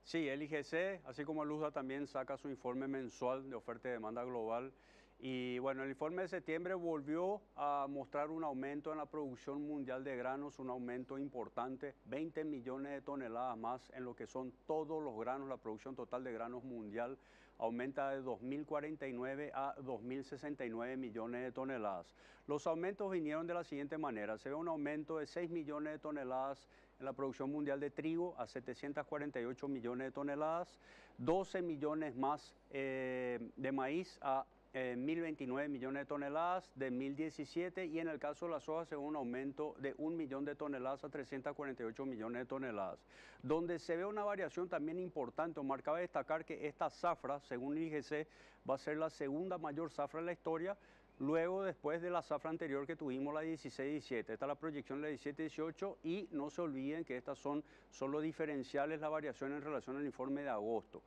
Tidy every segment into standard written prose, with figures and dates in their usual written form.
Sí, el IGC, así como el USDA, también saca su informe mensual de oferta y demanda global. Y bueno, el informe de septiembre volvió a mostrar un aumento en la producción mundial de granos, un aumento importante, 20 millones de toneladas más en lo que son todos los granos. La producción total de granos mundial aumenta de 2.049 a 2.069 millones de toneladas. Los aumentos vinieron de la siguiente manera: se ve un aumento de 6 millones de toneladas en la producción mundial de trigo a 748 millones de toneladas, 12 millones más de maíz a 1.029 millones de toneladas de 1.017, y en el caso de la soja se ve un aumento de 1 millón de toneladas a 348 millones de toneladas. Donde se ve una variación también importante, Omar, cabe destacar que esta zafra, según el IGC, va a ser la segunda mayor zafra de la historia, luego después de la zafra anterior que tuvimos, la 16-17. Esta es la proyección de la 17-18, y no se olviden que estas son solo diferenciales, la variación en relación al informe de agosto.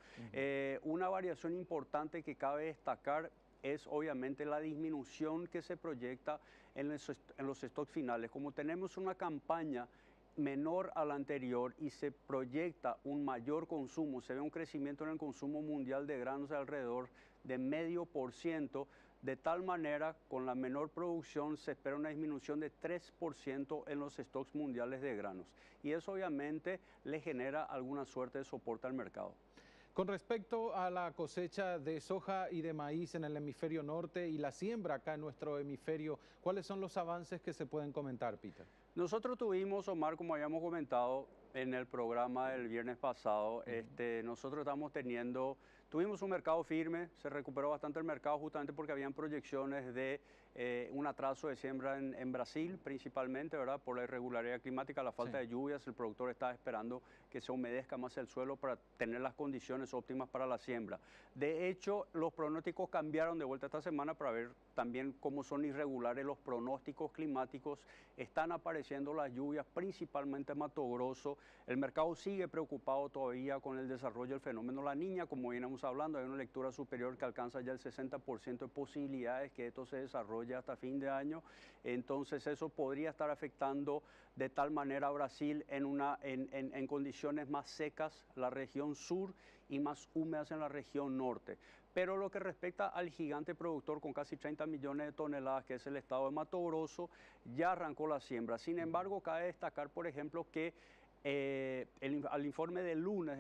Una variación importante que cabe destacar es obviamente la disminución que se proyecta en los stocks finales. Como tenemos una campaña menor a la anterior y se proyecta un mayor consumo, se ve un crecimiento en el consumo mundial de granos de alrededor de 0,5%, de tal manera, con la menor producción se espera una disminución de 3% en los stocks mundiales de granos, y eso obviamente le genera alguna suerte de soporte al mercado. Con respecto a la cosecha de soja y de maíz en el hemisferio norte y la siembra acá en nuestro hemisferio, ¿cuáles son los avances que se pueden comentar, Peter? Nosotros tuvimos, Omar, como habíamos comentado en el programa del viernes pasado, nosotros tuvimos un mercado firme, se recuperó bastante el mercado justamente porque habían proyecciones de un atraso de siembra en Brasil, principalmente, ¿verdad? Por la irregularidad climática, la falta de lluvias. El productor estaba esperando que se humedezca más el suelo para tener las condiciones óptimas para la siembra. De hecho, los pronósticos cambiaron de vuelta esta semana para ver también cómo son irregulares los pronósticos climáticos. Están apareciendo las lluvias, principalmente en Mato Grosso. El mercado sigue preocupado todavía con el desarrollo del fenómeno La Niña. Como venimos hablando, hay una lectura superior que alcanza ya el 60% de posibilidades que esto se desarrolle hasta fin de año. Entonces eso podría estar afectando de tal manera a Brasil en condiciones más secas la región sur y más húmedas en la región norte. Pero lo que respecta al gigante productor con casi 30 millones de toneladas, que es el estado de Mato Grosso, ya arrancó la siembra. Sin embargo, cabe destacar, por ejemplo, que al informe del lunes,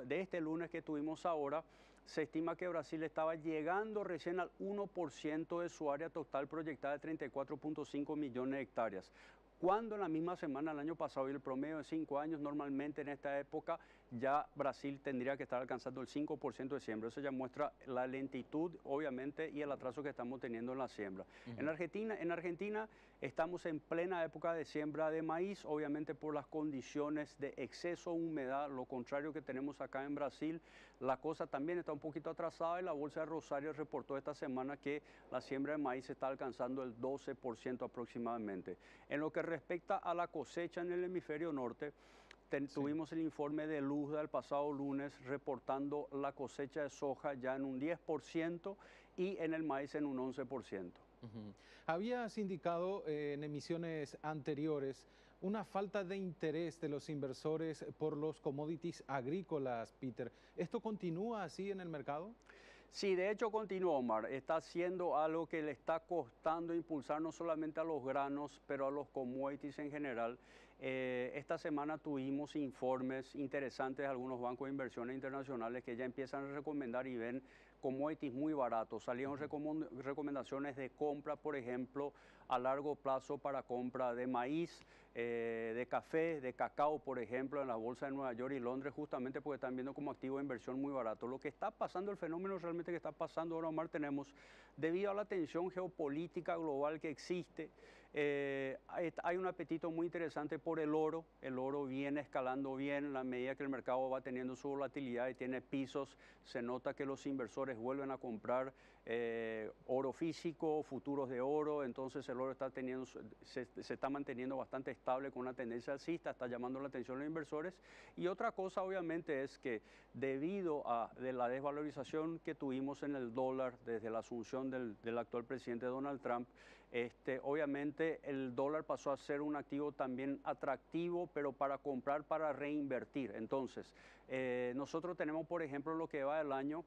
de este lunes que tuvimos ahora, se estima que Brasil estaba llegando recién al 1% de su área total proyectada de 34,5 millones de hectáreas. Cuando en la misma semana el año pasado, y el promedio de 5 años, normalmente en esta época ya Brasil tendría que estar alcanzando el 5% de siembra. Eso ya muestra la lentitud, obviamente, y el atraso que estamos teniendo en la siembra. En Argentina estamos en plena época de siembra de maíz, obviamente por las condiciones de exceso de humedad, lo contrario que tenemos acá en Brasil. La cosa también está un poquito atrasada, y la Bolsa de Rosario reportó esta semana que la siembra de maíz está alcanzando el 12% aproximadamente. En lo que respecta a la cosecha en el hemisferio norte, tuvimos el informe de USDA el pasado lunes reportando la cosecha de soja ya en un 10% y en el maíz en un 11%. Habías indicado en emisiones anteriores una falta de interés de los inversores por los commodities agrícolas, Peter. ¿Esto continúa así en el mercado? Sí, de hecho continúa, Omar. Está haciendo algo que le está costando impulsar no solamente a los granos, pero a los commodities en general. Esta semana tuvimos informes interesantes de algunos bancos de inversiones internacionales que ya empiezan a recomendar y ven commodities muy baratos. Salieron recomendaciones de compra, por ejemplo, a largo plazo para compra de maíz, de café, de cacao, por ejemplo, en la bolsa de Nueva York y Londres, justamente porque están viendo como activo de inversión muy barato. Lo que está pasando, el fenómeno realmente que está pasando ahora, Omar, tenemos, debido a la tensión geopolítica global que existe, hay un apetito muy interesante por el oro. El oro viene escalando bien en la medida que el mercado va teniendo su volatilidad y tiene pisos. Se nota que los inversores vuelven a comprar oro físico, futuros de oro, entonces el oro está se está manteniendo bastante estable con una tendencia alcista, está llamando la atención a los inversores. Y otra cosa obviamente es que debido a la desvalorización que tuvimos en el dólar desde la asunción del actual presidente Donald Trump, obviamente el dólar pasó a ser un activo también atractivo, pero para comprar, para reinvertir. Entonces, nosotros tenemos, por ejemplo, lo que va del año,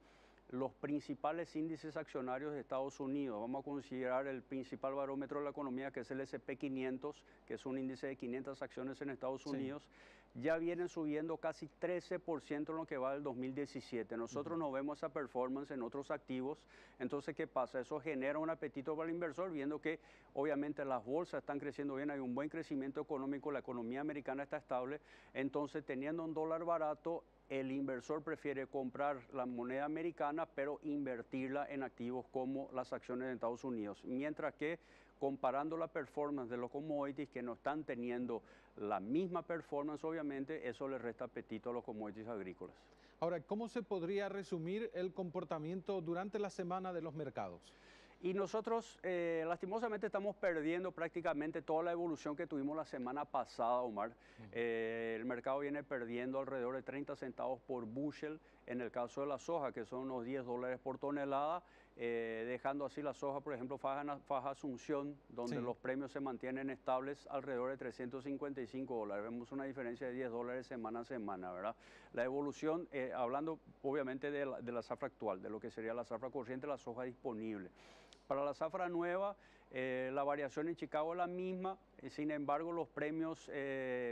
los principales índices accionarios de Estados Unidos. Vamos a considerar el principal barómetro de la economía, que es el S&P 500, que es un índice de 500 acciones en Estados Unidos. Ya vienen subiendo casi 13% en lo que va del 2017. Nosotros no vemos esa performance en otros activos. Entonces, ¿qué pasa? Eso genera un apetito para el inversor, viendo que obviamente las bolsas están creciendo bien, hay un buen crecimiento económico, la economía americana está estable. Entonces, teniendo un dólar barato, el inversor prefiere comprar la moneda americana, pero invertirla en activos como las acciones de Estados Unidos. Mientras que, comparando la performance de los commodities que no están teniendo la misma performance, obviamente, eso le resta apetito a los commodities agrícolas. Ahora, ¿cómo se podría resumir el comportamiento durante la semana de los mercados? Y nosotros, lastimosamente, estamos perdiendo prácticamente toda la evolución que tuvimos la semana pasada, Omar. El mercado viene perdiendo alrededor de 30 centavos por bushel en el caso de la soja, que son unos $10 por tonelada, dejando así la soja, por ejemplo, faja Asunción, donde los premios se mantienen estables alrededor de $355. Vemos una diferencia de $10 semana a semana, ¿verdad? La evolución, hablando obviamente de la zafra actual, de lo que sería la zafra corriente, la soja disponible. Para la zafra nueva, la variación en Chicago es la misma, sin embargo los premios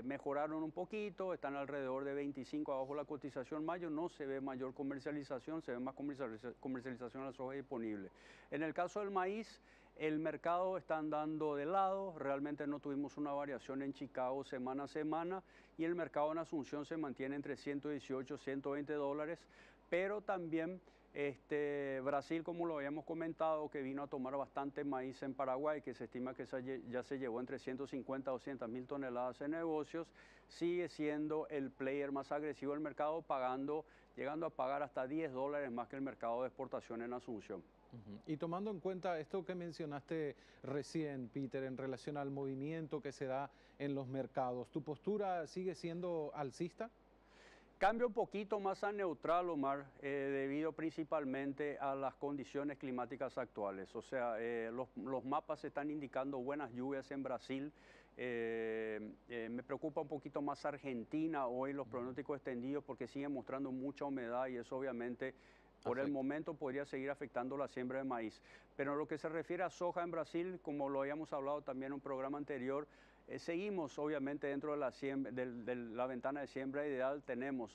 mejoraron un poquito, están alrededor de 25 abajo la cotización mayo, no se ve mayor comercialización, se ve más comercialización de la soja disponible. En el caso del maíz, el mercado está andando de lado, realmente no tuvimos una variación en Chicago semana a semana y el mercado en Asunción se mantiene entre 118 y 120 dólares, pero también Brasil, como lo habíamos comentado, que vino a tomar bastante maíz en Paraguay, que se estima que ya se llevó entre 150 a 200 mil toneladas en negocios, sigue siendo el player más agresivo del mercado, llegando a pagar hasta $10 más que el mercado de exportación en Asunción. Y tomando en cuenta esto que mencionaste recién, Peter, en relación al movimiento que se da en los mercados, ¿tu postura sigue siendo alcista? Cambia un poquito más a neutral, Omar, debido principalmente a las condiciones climáticas actuales. O sea, los mapas están indicando buenas lluvias en Brasil. Me preocupa un poquito más Argentina hoy, los pronósticos extendidos, porque siguen mostrando mucha humedad y eso obviamente por el momento podría seguir afectando la siembra de maíz. Pero en lo que se refiere a soja en Brasil, como lo habíamos hablado también en un programa anterior, seguimos obviamente dentro de la ventana de siembra ideal.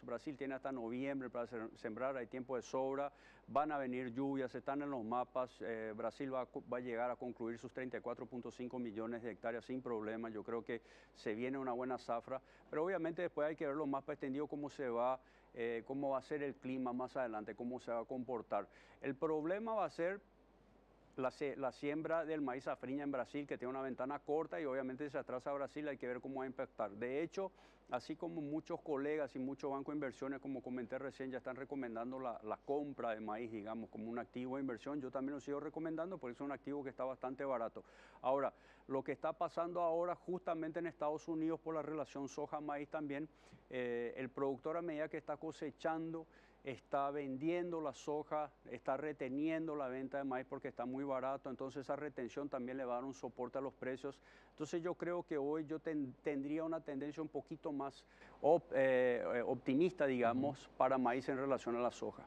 Brasil tiene hasta noviembre para sembrar, hay tiempo de sobra, van a venir lluvias, están en los mapas. Brasil va a llegar a concluir sus 34.5 millones de hectáreas sin problema. Yo creo que se viene una buena zafra, pero obviamente después hay que ver los mapas extendidos, cómo va a ser el clima más adelante, cómo se va a comportar. El problema va a ser la siembra del maíz safrinha en Brasil, que tiene una ventana corta y obviamente si se atrasa a Brasil hay que ver cómo va a impactar. De hecho, así como muchos colegas y muchos bancos de inversiones, como comenté recién, ya están recomendando la compra de maíz, digamos, como un activo de inversión, yo también lo sigo recomendando porque es un activo que está bastante barato. Ahora, lo que está pasando ahora justamente en Estados Unidos por la relación soja-maíz también, el productor a medida que está cosechando, está vendiendo la soja, está reteniendo la venta de maíz porque está muy barato, entonces esa retención también le va a dar un soporte a los precios. Entonces yo creo que hoy yo tendría una tendencia un poquito más optimista, digamos, para maíz en relación a la soja.